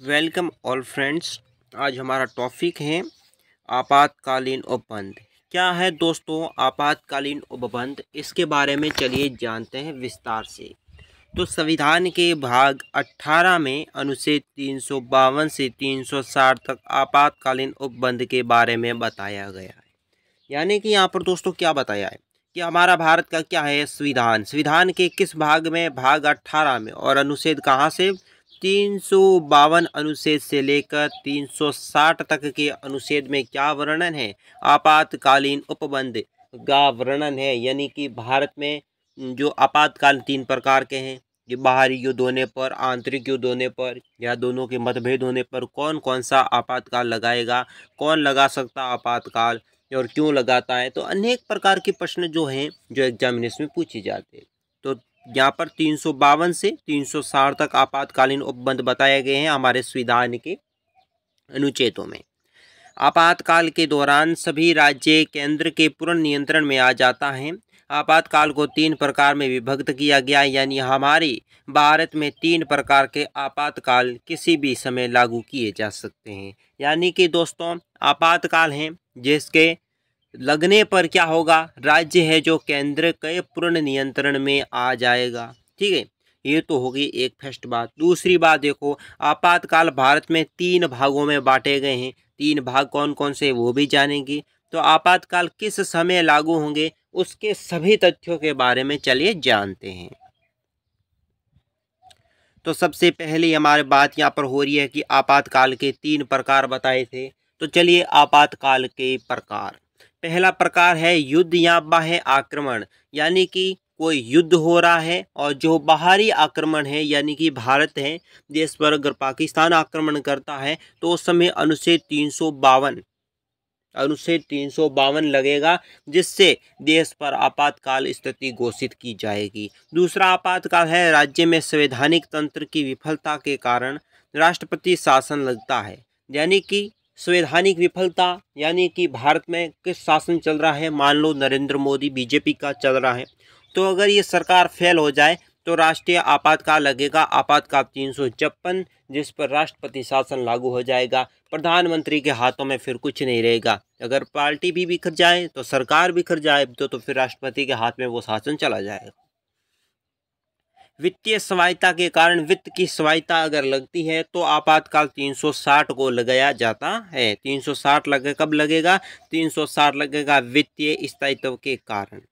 Welcome all friends. आज हमारा topic है आपातकालीन उपबंध। क्या है दोस्तों आपातकालीन उपबंध, इसके बारे में चलिए जानते हैं विस्तार से। तो संविधान के भाग 18 में अनुच्छेद 352 से 360 तक आपातकालीन उपबंध के बारे में बताया गया है। यानी कि यहाँ पर दोस्तों क्या बताया है कि हमारा भारत का क्या है संविधान के किस भाग में, भाग 18 में, और अनुच्छेद कहाँ से 352 अनुच्छेद से लेकर 360 तक के अनुच्छेद में क्या वर्णन है, आपातकालीन उपबंध का वर्णन है। यानी कि भारत में जो आपातकाल 3 प्रकार के हैं, कि बाहरी युद्ध होने पर, आंतरिक युद्ध होने पर, या दोनों के मतभेद होने पर कौन कौन सा आपातकाल लगाएगा, कौन लगा सकता आपातकाल और क्यों लगाता है। तो अनेक प्रकार के प्रश्न जो हैं जो एग्जामिनेशन में पूछे जाते हैं। तो यहाँ पर 352 से 360 तक आपातकालीन उपबंध बताए गए हैं हमारे संविधान के अनुच्छेदों में। आपातकाल के दौरान सभी राज्य केंद्र के पूर्ण नियंत्रण में आ जाता है। आपातकाल को 3 प्रकार में विभक्त किया गया, यानी हमारे भारत में 3 प्रकार के आपातकाल किसी भी समय लागू किए जा सकते हैं। यानी कि दोस्तों आपातकाल हैं जिसके लगने पर क्या होगा, राज्य है जो केंद्र के पूर्ण नियंत्रण में आ जाएगा। ठीक है, ये तो होगी एक फर्स्ट बात। दूसरी बात देखो, आपातकाल भारत में 3 भागों में बांटे गए हैं। 3 भाग कौन कौन से वो भी जानेंगे। तो आपातकाल किस समय लागू होंगे उसके सभी तथ्यों के बारे में चलिए जानते हैं। तो सबसे पहले हमारी बात यहाँ पर हो रही है कि आपातकाल के 3 प्रकार बताए थे। तो चलिए आपातकाल के प्रकार। पहला प्रकार है युद्ध या बाह्य आक्रमण, यानी कि कोई युद्ध हो रहा है और जो बाहरी आक्रमण है, यानी कि भारत है देश पर अगर पाकिस्तान आक्रमण करता है तो उस समय अनुच्छेद 352 लगेगा, जिससे देश पर आपातकाल स्थिति घोषित की जाएगी। दूसरा आपातकाल है राज्य में संवैधानिक तंत्र की विफलता के कारण राष्ट्रपति शासन लगता है। यानी कि संवैधानिक विफलता, यानी कि भारत में किस शासन चल रहा है, मान लो नरेंद्र मोदी बीजेपी का चल रहा है, तो अगर ये सरकार फेल हो जाए तो राष्ट्रीय आपातकाल लगेगा, आपातकाल 356, जिस पर राष्ट्रपति शासन लागू हो जाएगा। प्रधानमंत्री के हाथों में फिर कुछ नहीं रहेगा। अगर पार्टी भी बिखर जाए तो सरकार बिखर जाए तो फिर राष्ट्रपति के हाथ में वो शासन चला जाएगा। वित्तीय स्वायत्ता के कारण वित्त की स्वायत्ता अगर लगती है तो आपातकाल 360 को लगाया जाता है। 360 लगे, कब लगेगा, 360 लगेगा वित्तीय स्थायित्व के कारण।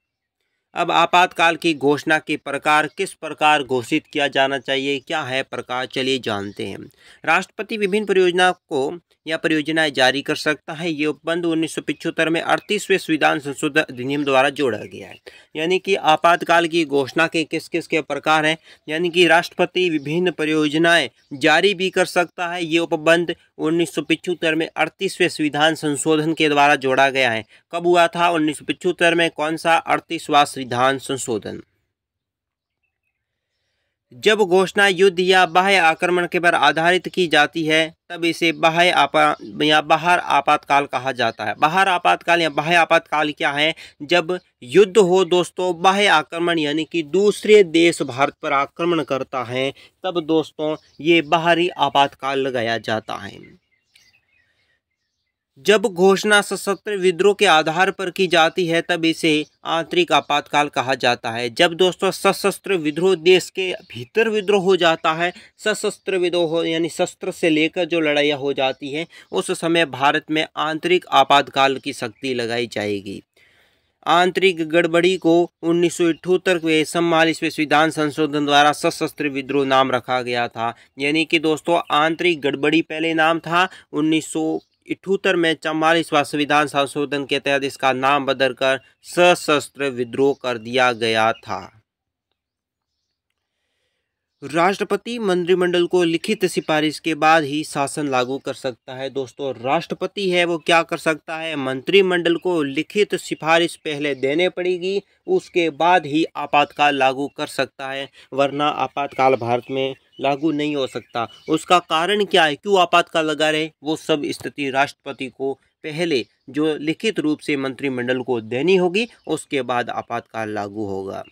अब आपातकाल की घोषणा के प्रकार, किस प्रकार घोषित किया जाना चाहिए, क्या है प्रकार, चलिए जानते हैं। राष्ट्रपति विभिन्न परियोजना को या परियोजनाएं जारी कर सकता है। ये उपबंध 1975 में 38वें संविधान संशोधन अधिनियम द्वारा जोड़ा गया है। यानी कि आपातकाल की घोषणा के किस किस के प्रकार हैं, यानी कि राष्ट्रपति विभिन्न परियोजनाएं जारी भी कर सकता है। ये उपबंध 1975 में 38वें संविधान संशोधन के द्वारा जोड़ा गया है। कब हुआ था, 1975 में। कौन सा, 38वां संविधान संशोधन। जब घोषणा युद्ध या बाह्य आक्रमण के पर आधारित की जाती है तब इसे बाहर आपातकाल कहा जाता है। बाहर आपातकाल या बाह्य आपातकाल क्या है, जब युद्ध हो दोस्तों, बाह्य आक्रमण यानी कि दूसरे देश भारत पर आक्रमण करता है, तब दोस्तों ये बाहरी आपातकाल लगाया जाता है। जब घोषणा सशस्त्र विद्रोह के आधार पर की जाती है तब इसे आंतरिक आपातकाल कहा जाता है। जब दोस्तों सशस्त्र विद्रोह, देश के भीतर विद्रोह हो जाता है, सशस्त्र विद्रोह यानी शस्त्र से लेकर जो लड़ाइयाँ हो जाती हैं, उस समय भारत में आंतरिक आपातकाल की शक्ति लगाई जाएगी। आंतरिक गड़बड़ी को 1978 के 44वें संविधान संशोधन द्वारा सशस्त्र विद्रोह नाम रखा गया था। यानी कि दोस्तों आंतरिक गड़बड़ी पहले नाम था, 1978 में 44वां संविधान संशोधन के तहत इसका नाम बदलकर सशस्त्र विद्रोह कर दिया गया था। राष्ट्रपति मंत्रिमंडल को लिखित सिफारिश के बाद ही शासन लागू कर सकता है। दोस्तों राष्ट्रपति है वो क्या कर सकता है, मंत्रिमंडल को लिखित सिफारिश पहले देने पड़ेगी, उसके बाद ही आपातकाल लागू कर सकता है, वरना आपातकाल भारत में लागू नहीं हो सकता। उसका कारण क्या है, क्यों आपातकाल लगा रहे, वो सब स्थिति राष्ट्रपति को पहले जो लिखित रूप से मंत्रिमंडल को देनी होगी, उसके बाद आपातकाल लागू होगा।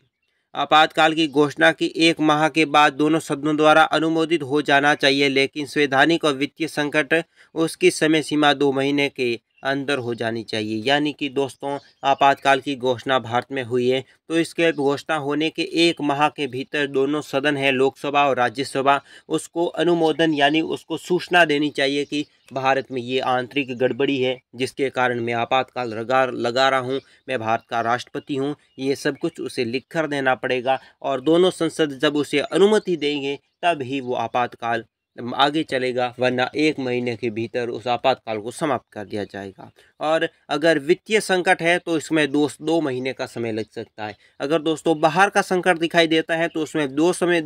आपातकाल की घोषणा की 1 माह के बाद दोनों सदनों द्वारा अनुमोदित हो जाना चाहिए, लेकिन संवैधानिक और वित्तीय संकट उसकी समय सीमा 2 महीने के अंदर हो जानी चाहिए। यानी कि दोस्तों आपातकाल की घोषणा भारत में हुई है तो इसके घोषणा होने के 1 माह के भीतर दोनों सदन है, लोकसभा और राज्यसभा, उसको अनुमोदन यानी उसको सूचना देनी चाहिए कि भारत में ये आंतरिक गड़बड़ी है जिसके कारण मैं आपातकाल लगा रहा हूँ, मैं भारत का राष्ट्रपति हूँ। ये सब कुछ उसे लिख कर देना पड़ेगा और दोनों संसद जब उसे अनुमति देंगे तब ही वो आपातकाल आगे चलेगा, वरना 1 महीने के भीतर उस आपातकाल को समाप्त कर दिया जाएगा। और अगर वित्तीय संकट है तो इसमें 2 महीने का समय लग सकता है। अगर दोस्तों बाहर का संकट दिखाई देता है तो उसमें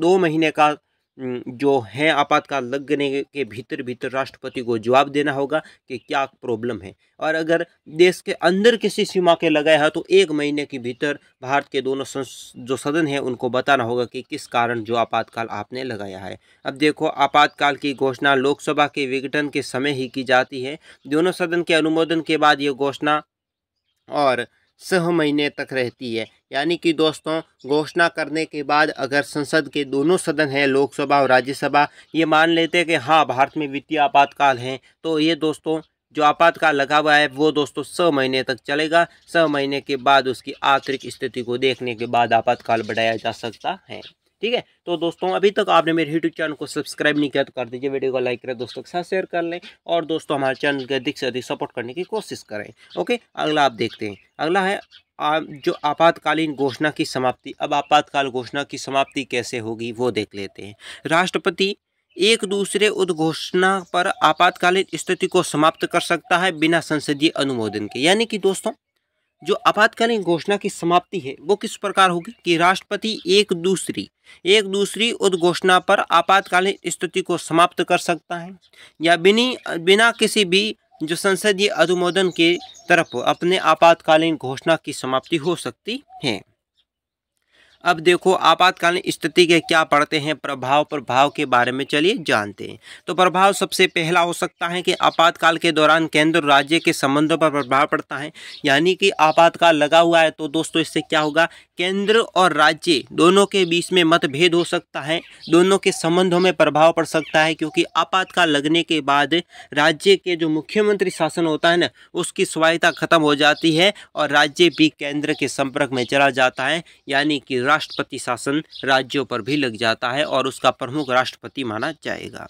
2 महीने का जो है आपातकाल लगने के भीतर राष्ट्रपति को जवाब देना होगा कि क्या प्रॉब्लम है। और अगर देश के अंदर किसी सीमा के लगाया है तो 1 महीने के भीतर भारत के दोनों जो सदन है उनको बताना होगा कि किस कारण जो आपातकाल आपने लगाया है। अब देखो आपातकाल की घोषणा लोकसभा के विघटन के समय ही की जाती है। दोनों सदन के अनुमोदन के बाद ये घोषणा और 6 महीने तक रहती है। यानी कि दोस्तों घोषणा करने के बाद अगर संसद के दोनों सदन हैं, लोकसभा और राज्यसभा, ये मान लेते हैं कि हाँ भारत में वित्तीय आपातकाल है, तो ये दोस्तों जो आपातकाल लगा हुआ है वो दोस्तों 6 महीने तक चलेगा। 6 महीने के बाद उसकी आर्थिक स्थिति को देखने के बाद आपातकाल बढ़ाया जा सकता है। ठीक है, तो दोस्तों अभी तक आपने मेरे यूट्यूब चैनल को सब्सक्राइब नहीं किया तो कर दीजिए, वीडियो को लाइक करें, दोस्तों के साथ शेयर कर लें और दोस्तों हमारे चैनल के अधिक से अधिक सपोर्ट करने की कोशिश करें। ओके, अगला आप देखते हैं। अगला है जो आपातकालीन घोषणा की समाप्ति। अब आपातकाल घोषणा की समाप्ति कैसे होगी वो देख लेते हैं। राष्ट्रपति एक दूसरे उद्घोषणा पर आपातकालीन स्थिति को समाप्त कर सकता है बिना संसदीय अनुमोदन के। यानी कि दोस्तों जो आपातकालीन घोषणा की समाप्ति है वो किस प्रकार होगी कि राष्ट्रपति एक दूसरी उद्घोषणा पर आपातकालीन स्थिति को समाप्त कर सकता है या बिना किसी भी जो संसदीय अनुमोदन के तरफ अपने आपातकालीन घोषणा की समाप्ति हो सकती है। अब देखो आपातकालीन स्थिति के क्या पड़ते हैं प्रभाव के बारे में चलिए जानते हैं। तो प्रभाव सबसे पहला हो सकता है कि आपातकाल के दौरान केंद्र और राज्य के संबंधों पर प्रभाव पड़ता है। यानी कि आपातकाल लगा हुआ है तो दोस्तों इससे क्या होगा, केंद्र और राज्य दोनों के बीच में मतभेद हो सकता है, दोनों के संबंधों में प्रभाव पड़ सकता है, क्योंकि आपातकाल लगने के बाद राज्य के जो मुख्यमंत्री शासन होता है ना उसकी स्वायत्ता खत्म हो जाती है और राज्य भी केंद्र के संपर्क में चला जाता है। यानी कि राष्ट्रपति शासन राज्यों पर भी लग जाता है और उसका प्रमुख राष्ट्रपति माना जाएगा।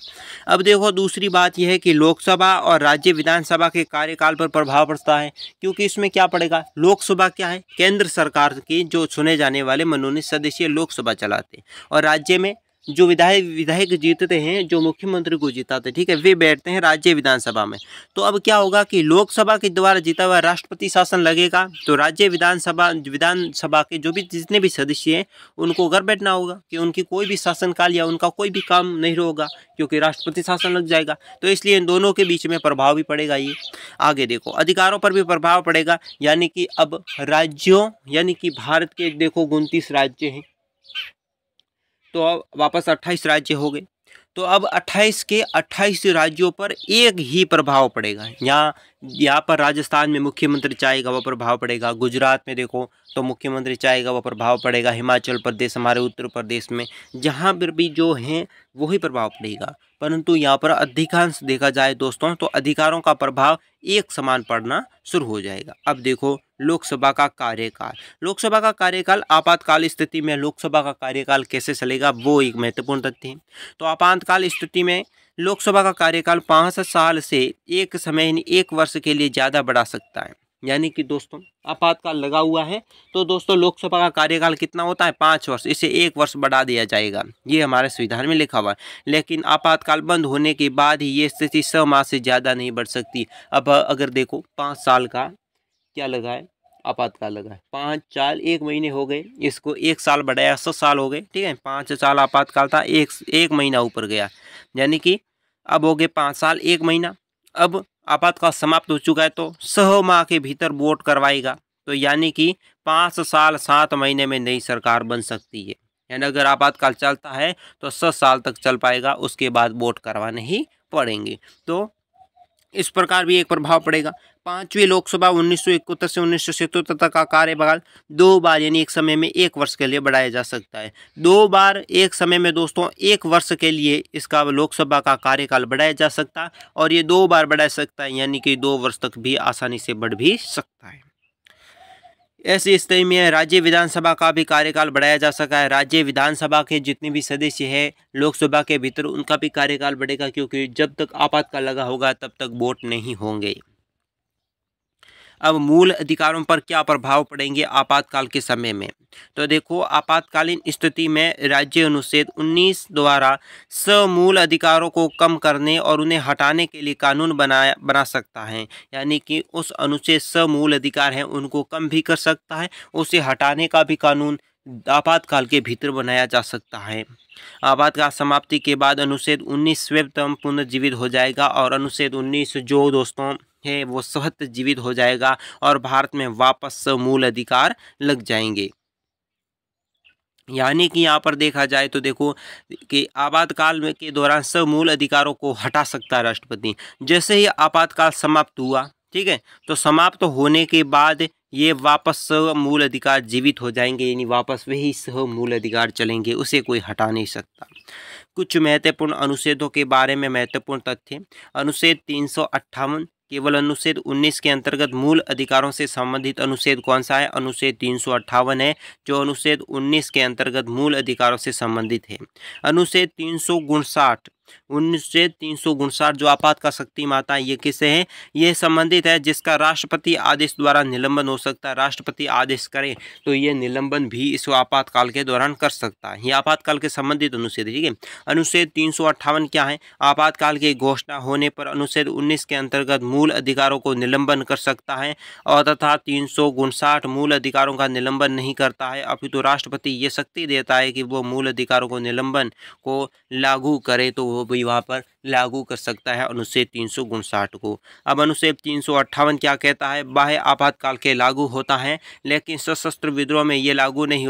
अब देखो दूसरी बात यह है कि लोकसभा और राज्य विधानसभा के कार्यकाल पर प्रभाव पड़ता है, क्योंकि इसमें क्या पड़ेगा, लोकसभा क्या है, केंद्र सरकार की जो चुने जाने वाले मनोनीत सदस्य लोकसभा चलाते हैं और राज्य में जो विधायक जीतते हैं, जो मुख्यमंत्री को जिताते हैं, ठीक है, वे बैठते हैं राज्य विधानसभा में। तो अब क्या होगा कि लोकसभा के द्वारा जीता हुआ राष्ट्रपति शासन लगेगा तो राज्य विधानसभा के जो भी जितने भी सदस्य हैं उनको घर बैठना होगा कि उनकी कोई भी शासनकाल या उनका कोई भी काम नहीं होगा क्योंकि राष्ट्रपति शासन लग जाएगा। तो इसलिए इन दोनों के बीच में प्रभाव भी पड़ेगा। ये आगे देखो अधिकारों पर भी प्रभाव पड़ेगा। यानी कि अब राज्यों यानी कि भारत के देखो 29 राज्य हैं तो अब वापस 28 राज्य हो गए। तो अब 28 के 28 राज्यों पर एक ही प्रभाव पड़ेगा। यहाँ पर राजस्थान में मुख्यमंत्री चाहेगा वो प्रभाव पड़ेगा, गुजरात में देखो तो मुख्यमंत्री चाहेगा वो प्रभाव पड़ेगा, हिमाचल प्रदेश हमारे उत्तर प्रदेश में जहाँ पर भी जो हैं वही प्रभाव पड़ेगा। परंतु यहाँ पर अधिकांश देखा जाए दोस्तों तो अधिकारों का प्रभाव एक समान पड़ना शुरू हो जाएगा। अब देखो लोकसभा का कार्यकाल आपातकाल स्थिति में लोकसभा का कार्यकाल कैसे चलेगा वो एक महत्वपूर्ण तथ्य है। तो आपातकाल स्थिति में लोकसभा का कार्यकाल 5 साल से 1 वर्ष के लिए ज़्यादा बढ़ा सकता है। यानी कि दोस्तों आपातकाल लगा हुआ है तो दोस्तों लोकसभा का कार्यकाल कितना होता है 5 वर्ष, इसे 1 वर्ष बढ़ा दिया जाएगा, ये हमारे संविधान में लिखा हुआ है। लेकिन आपातकाल बंद होने के बाद ही ये स्थिति 6 माह से ज़्यादा नहीं बढ़ सकती। अब अगर देखो 5 साल का क्या लगा है, आपातकाल लगा है, 5 4 1 महीने हो गए, इसको 1 साल बढ़ाया 6 साल हो गए, ठीक है। 5 साल आपातकाल था, एक महीना ऊपर गया, यानी कि अब हो गए 5 साल 1 महीना। अब आपातकाल समाप्त हो चुका है तो 6 माह के भीतर वोट करवाएगा। तो यानी कि 5 साल 7 महीने में नई सरकार बन सकती है। यानी अगर आपातकाल चलता है तो 6 साल तक चल पाएगा, उसके बाद वोट करवाने ही पड़ेंगे। तो इस प्रकार भी एक प्रभाव पड़ेगा। पांचवी लोकसभा 1971 से 1977 तक का कार्यकाल 2 बार यानी एक समय में 1 वर्ष के लिए बढ़ाया जा सकता है। 2 बार एक समय में दोस्तों 1 वर्ष के लिए इसका लोकसभा का कार्यकाल बढ़ाया जा सकता है और ये 2 बार बढ़ा सकता है यानी कि 2 वर्ष तक भी आसानी से बढ़ भी सकता है। ऐसी स्थिति में राज्य विधानसभा का भी कार्यकाल बढ़ाया जा सका है। राज्य विधानसभा के जितने भी सदस्य हैं लोकसभा के भीतर उनका भी कार्यकाल बढ़ेगा, क्योंकि जब तक आपातकाल लगा होगा तब तक वोट नहीं होंगे। अब मूल अधिकारों पर क्या प्रभाव पड़ेंगे आपातकाल के समय में, तो देखो आपातकालीन स्थिति में राज्य अनुच्छेद 19 द्वारा समूल अधिकारों को कम करने और उन्हें हटाने के लिए कानून बना सकता है। यानी कि उस अनुच्छेद समूल अधिकार हैं उनको कम भी कर सकता है, उसे हटाने का भी कानून आपातकाल के भीतर बनाया जा सकता है। आपातकाल समाप्ति के बाद अनुच्छेद 19 स्वयं पुनर्जीवित हो जाएगा और अनुच्छेद 19 जो दोस्तों है वो स्वतः जीवित हो जाएगा और भारत में वापस मूल अधिकार लग जाएंगे। यानी कि यहाँ पर देखा जाए तो देखो कि आपातकाल में के दौरान सब मूल अधिकारों को हटा सकता है राष्ट्रपति। जैसे ही आपातकाल समाप्त हुआ, ठीक है, तो समाप्त होने के बाद ये वापस मूल अधिकार जीवित हो जाएंगे, यानी वापस वही सब मूल अधिकार चलेंगे, उसे कोई हटा नहीं सकता। कुछ महत्वपूर्ण अनुच्छेदों के बारे में महत्वपूर्ण तथ्य। अनुच्छेद 358 केवल अनुच्छेद 19 के अंतर्गत मूल अधिकारों से संबंधित अनुच्छेद कौन सा है? अनुच्छेद 358 है, जो अनुच्छेद 19 के अंतर्गत मूल अधिकारों से संबंधित है। अनुच्छेद 359 जो आपात का शक्ति माता है, ये किससे है? ये संबंधित है जिसका राष्ट्रपति आदेश द्वारा निलंबन हो सकता है। राष्ट्रपति आदेश करे तो ये निलंबन भी इस आपातकाल के दौरान कर सकता है। ये आपातकाल के संबंधित अनुच्छेद, ठीक है। अनुच्छेद 358 क्या है? आपातकाल की घोषणा होने पर अनुच्छेद 19 के अंतर्गत मूल अधिकारों को निलंबन कर सकता है और तथा 359 मूल अधिकारों का निलंबन नहीं करता है, अपितु राष्ट्रपति ये शक्ति देता है कि वो मूल अधिकारों को निलंबन को लागू करे तो वो भी वहाँ पर लागू कर सकता है अनुच्छेद 359 को। अब अनुच्छेद 358 क्या कहता है? बाह्य आपातकाल के लागू होता है, लेकिन सशस्त्र विद्रोह में ये लागू नहीं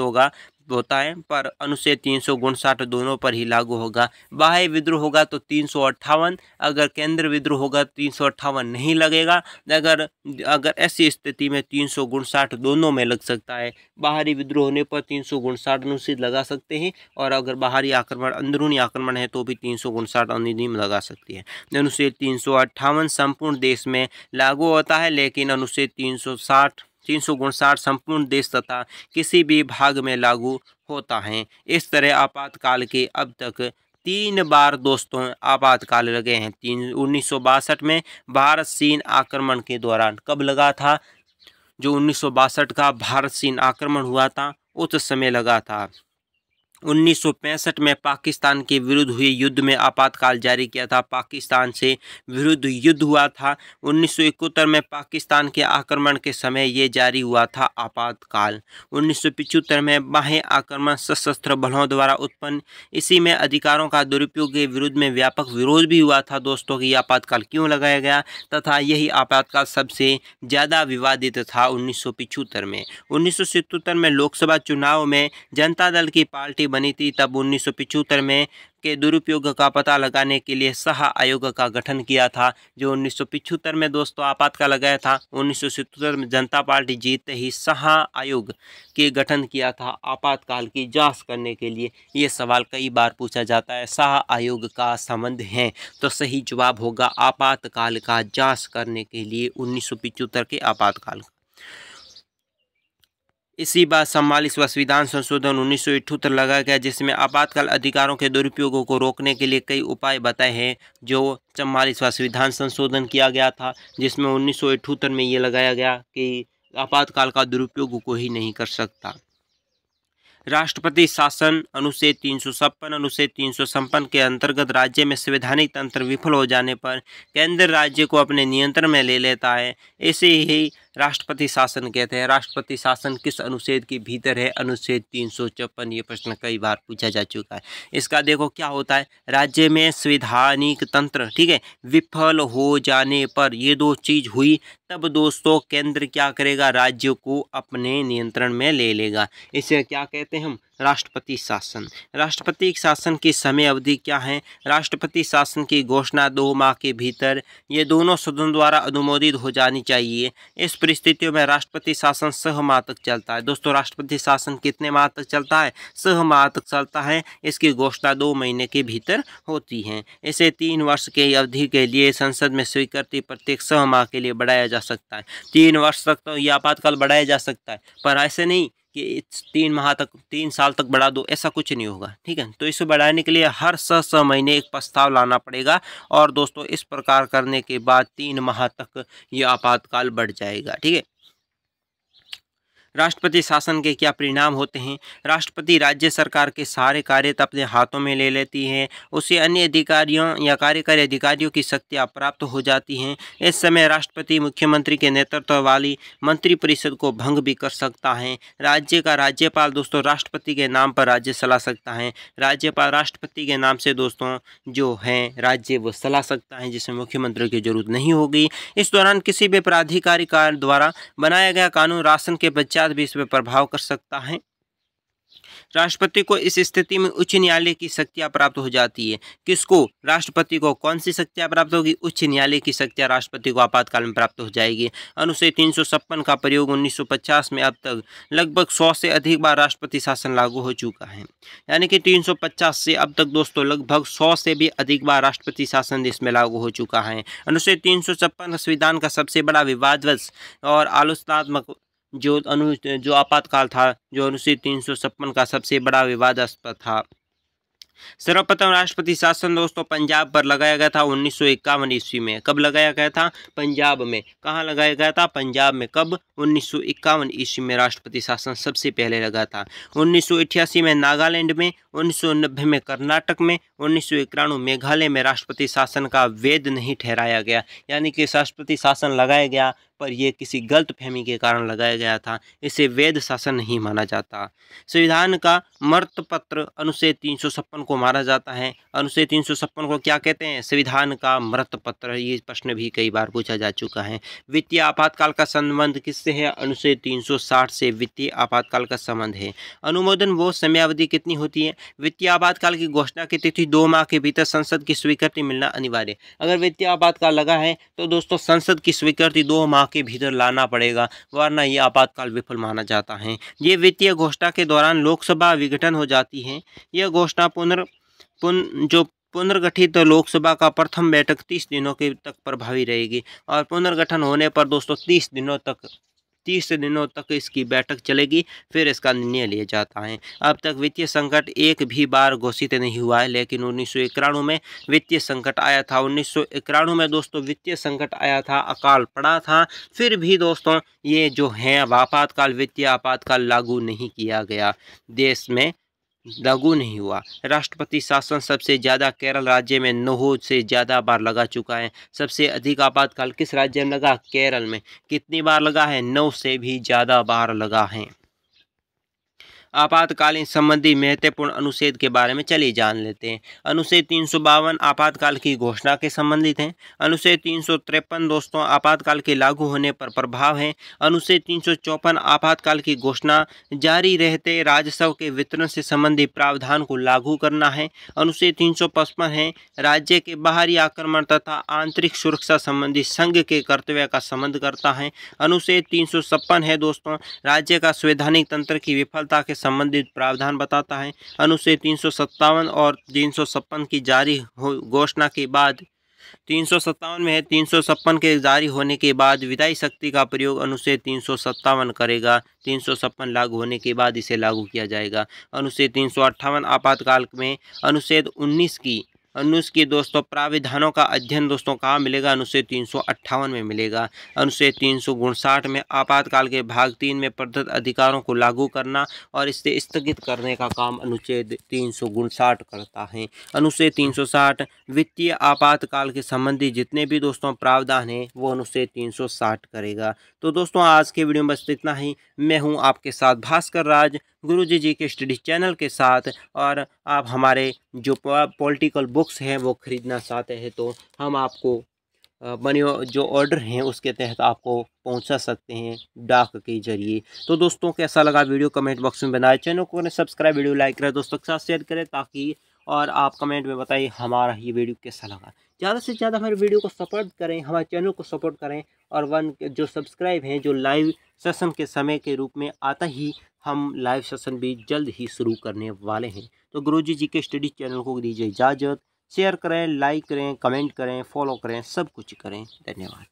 होता है, पर अनुच्छेद 359 दोनों पर ही लागू होगा। बाह्य विद्रोह होगा तो 358, अगर केंद्र विद्रोह होगा 358 नहीं लगेगा। अगर ऐसी स्थिति में 359 दोनों में लग सकता है। बाहरी विद्रोह होने पर 359 अनुच्छेद लगा सकते हैं और अगर बाहरी आक्रमण अंदरूनी आक्रमण है तो भी 359 अधिनियम लगा सकती है। अनुच्छेद 358 संपूर्ण देश में लागू होता है, लेकिन अनुच्छेद 359 संपूर्ण देश तथा किसी भी भाग में लागू होता है। इस तरह आपातकाल के अब तक 3 बार दोस्तों आपातकाल लगे हैं। 1962 में भारत चीन आक्रमण के दौरान, कब लगा था? जो 1962 का भारत चीन आक्रमण हुआ था उस समय लगा था। 1965 में पाकिस्तान के विरुद्ध हुए युद्ध में आपातकाल जारी किया था, पाकिस्तान से विरुद्ध युद्ध हुआ था। 1971 में पाकिस्तान के आक्रमण के समय ये जारी हुआ था आपातकाल। 1975 में बाह्य आक्रमण सशस्त्र बलों द्वारा उत्पन्न, इसी में अधिकारों का दुरुपयोग के विरुद्ध में व्यापक विरोध भी हुआ था दोस्तों कि आपातकाल क्यों लगाया गया, तथा यही आपातकाल सबसे ज़्यादा विवादित था 1975 में। 1977 में लोकसभा चुनाव में जनता दल की पार्टी बनी थी, तब 1975 में के दुरुपयोग का पता लगाने के लिए शाह आयोग का गठन किया था, जो 1975 में दोस्तों आपातकाल लगाया था। 1977 में जनता पार्टी जीतते ही शाह आयोग के गठन किया था आपातकाल की जांच करने के लिए। ये सवाल कई बार पूछा जाता है, शाह आयोग का संबंध है, तो सही जवाब होगा आपातकाल का जांच करने के लिए 1975 के आपातकाल। इसी बार 44वां संविधान संशोधन 1978 लगाया गया, जिसमें आपातकाल अधिकारों के दुरुपयोगों को रोकने के लिए कई उपाय बताए हैं। जो 44वां संविधान संशोधन किया गया था, जिसमें 1978 में ये लगाया गया कि आपातकाल का दुरुपयोग कोई नहीं कर सकता। राष्ट्रपति शासन अनुच्छेद 356 अनुच्छेद 356 के अंतर्गत राज्य में संवैधानिक तंत्र विफल हो जाने पर केंद्र राज्य को अपने नियंत्रण में ले लेता है। इसे ही राष्ट्रपति शासन कहते हैं। राष्ट्रपति शासन किस अनुच्छेद के भीतर है? अनुच्छेद 356। ये प्रश्न कई बार पूछा जा चुका है। इसका देखो क्या होता है, राज्य में संवैधानिक तंत्र, ठीक है, विफल हो जाने पर, ये दो चीज हुई तब दोस्तों केंद्र क्या करेगा? राज्य को अपने नियंत्रण में ले लेगा। इसे क्या कहते हैं हम? राष्ट्रपति शासन। राष्ट्रपति शासन की समय अवधि क्या है? राष्ट्रपति शासन की घोषणा 2 माह के भीतर ये दोनों सदनों द्वारा अनुमोदित हो जानी चाहिए। इस परिस्थितियों में राष्ट्रपति शासन 6 माह तक चलता है। दोस्तों राष्ट्रपति शासन कितने माह तक चलता है? 6 माह तक चलता है। इसकी घोषणा 2 महीने के भीतर होती है। इसे 3 वर्ष की अवधि के लिए संसद में स्वीकृति प्रत्येक 6 माह के लिए बढ़ाया जा सकता है। 3 वर्ष तक तो यह आपातकाल बढ़ाया जा सकता है, पर ऐसे नहीं कि 3 माह तक 3 साल तक बढ़ा दो, ऐसा कुछ नहीं होगा। ठीक है, तो इसे बढ़ाने के लिए हर 6 महीने एक प्रस्ताव लाना पड़ेगा और दोस्तों इस प्रकार करने के बाद 3 माह तक यह आपातकाल बढ़ जाएगा। ठीक है, राष्ट्रपति शासन के क्या परिणाम होते हैं? राष्ट्रपति राज्य सरकार के सारे कार्य अपने हाथों में ले लेती है। उसे अन्य अधिकारियों या कार्यकारी अधिकारियों की शक्तियां प्राप्त हो जाती हैं। इस समय राष्ट्रपति मुख्यमंत्री के नेतृत्व वाली मंत्रिपरिषद को भंग भी कर सकता है। राज्य का राज्यपाल दोस्तों राष्ट्रपति के नाम पर राज्य चला सकता है। राज्यपाल राष्ट्रपति के नाम से दोस्तों जो है राज्य वो चला सकता है, जिसमें मुख्यमंत्री की जरूरत नहीं होगी। इस दौरान किसी भी प्राधिकारी द्वारा बनाया गया कानून राशन के बच्चा भी इस पर प्रभाव कर सकता है। राष्ट्रपति को इस स्थिति में उच्च न्यायालय की शक्तियां प्राप्त हो जाती है। किसको? राष्ट्रपति को। कौन सी शक्तियां प्राप्त होगी? उच्च न्यायालय की शक्तियां राष्ट्रपति को आपातकाल में प्राप्त हो जाएगी। अनुच्छेद 356 का प्रयोग 1950 में अब तक लगभग 100 से अधिक बार राष्ट्रपति शासन लागू हो चुका है। यानी कि 350 से अब तक दोस्तों लगभग 100 से भी अधिक बार राष्ट्रपति शासन देश में लागू हो चुका है। अनुच्छेद 356 संविधान का सबसे बड़ा विवादवश और आलोचनात्मक जो आपातकाल था, जो अनुच्छेद 356 का सबसे बड़ा विवादास्पद था। सर्वप्रथम राष्ट्रपति शासन दोस्तों पंजाब पर लगाया गया था 1951 ईस्वी में। कब लगाया गया था? पंजाब में। कहाँ लगाया गया था? पंजाब में। कब? 1951 ईस्वी में राष्ट्रपति शासन सबसे पहले लगा था। 1988 में नागालैंड में, 1990 में कर्नाटक में, 1991 मेघालय में राष्ट्रपति शासन का वैध नहीं ठहराया गया। यानी कि राष्ट्रपति शासन लगाया गया पर यह किसी गलत फहमी के कारण लगाया गया था, इसे वैध शासन नहीं माना जाता। संविधान का मृतपत्र अनुच्छेद 356 को माना जाता है। अनुच्छेद 356 को क्या कहते हैं? संविधान का मृतपत्र। ये प्रश्न भी कई बार पूछा जा चुका है। वित्तीय आपातकाल का संबंध किससे है? अनुच्छेद 360 से वित्तीय आपातकाल का संबंध है। अनुमोदन वो समयावधि कितनी होती है? वित्तीय आपातकाल की घोषणा की तिथि 2 माह के भीतर संसद की स्वीकृति मिलना अनिवार्य। अगर वित्तीय आपातकाल लगा है तो दोस्तों संसद की स्वीकृति 2 माह के भीतर लाना पड़ेगा, वरना यह आपातकाल विफल माना जाता है। ये वित्तीय घोषणा के दौरान लोकसभा विघटन हो जाती है। यह घोषणा पुनर्गठित लोकसभा का प्रथम बैठक 30 दिनों के तक प्रभावी रहेगी और पुनर्गठन होने पर दोस्तों 30 दिनों तक इसकी बैठक चलेगी, फिर इसका निर्णय लिया जाता है। अब तक वित्तीय संकट एक भी बार घोषित नहीं हुआ है, लेकिन 1991 में वित्तीय संकट आया था। 1991 में दोस्तों वित्तीय संकट आया था, अकाल पड़ा था, फिर भी दोस्तों ये जो है आपातकाल, वित्तीय आपातकाल लागू नहीं किया गया, देश में लागू नहीं हुआ। राष्ट्रपति शासन सबसे ज़्यादा केरल राज्य में 9 से ज़्यादा बार लगा चुका है। सबसे अधिक आपातकाल किस राज्य में लगा? केरल में। कितनी बार लगा है? 9 से भी ज़्यादा बार लगा है। आपातकालीन संबंधी महत्वपूर्ण अनुच्छेद के बारे में चलिए जान लेते हैं। अनुच्छेद 352 आपातकाल की घोषणा के संबंधित है। अनुच्छेद 353 दोस्तों आपातकाल के लागू होने पर प्रभाव है। अनुच्छेद 354 आपातकाल की घोषणा जारी रहते राजस्व के वितरण से संबंधित प्रावधान को लागू करना है। अनुच्छेद 355 है राज्य के बाहरी आक्रमण तथा आंतरिक सुरक्षा संबंधी संघ के कर्तव्य का संबंध करता है। अनुच्छेद 356 है दोस्तों राज्य का संवैधानिक तंत्र की विफलता के संबंधित प्रावधान बताता है। अनुच्छेद 357 और 356 की जारी घोषणा के बाद 357 में है 356 के जारी होने के बाद विधायी शक्ति का प्रयोग अनुच्छेद 357 करेगा। 356 लागू होने के बाद इसे लागू किया जाएगा। अनुच्छेद 358 आपातकाल में अनुच्छेद 19 की दोस्तों प्राविधानों का अध्ययन दोस्तों कहाँ मिलेगा? अनुच्छेद 358 में मिलेगा। अनुच्छेद 359 में आपातकाल के भाग 3 में प्रदत्त अधिकारों को लागू करना और इसे स्थगित करने का काम अनुच्छेद 359 करता है। अनुच्छेद 360 वित्तीय आपातकाल के संबंधी जितने भी दोस्तों प्रावधान हैं वो अनुच्छेद 360 करेगा। तो दोस्तों आज के वीडियो में बस इतना ही। मैं हूँ आपके साथ भास्कर राज गुरुजी जी के स्टडी चैनल के साथ, और आप हमारे जो पॉलिटिकल बुक्स हैं वो खरीदना चाहते हैं तो हम आपको मनी जो ऑर्डर हैं उसके तहत आपको पहुंचा सकते हैं डाक के ज़रिए। तो दोस्तों कैसा लगा वीडियो कमेंट बॉक्स में बनाए, चैनल को सब्सक्राइब, वीडियो लाइक करें, दोस्तों के साथ शेयर करें, ताकि और आप कमेंट में बताइए हमारा ये वीडियो कैसा लगा। ज़्यादा से ज़्यादा हमारे वीडियो को सपोर्ट करें, हमारे चैनल को सपोर्ट करें, और जो सब्सक्राइब हैं, जो लाइव सेशन के समय के रूप में आता ही हम लाइव सेशन भी जल्द ही शुरू करने वाले हैं। तो गुरुजी जी के स्टडी चैनल को दीजिए इजाज़त, शेयर करें, लाइक करें, कमेंट करें, फॉलो करें, सब कुछ करें। धन्यवाद।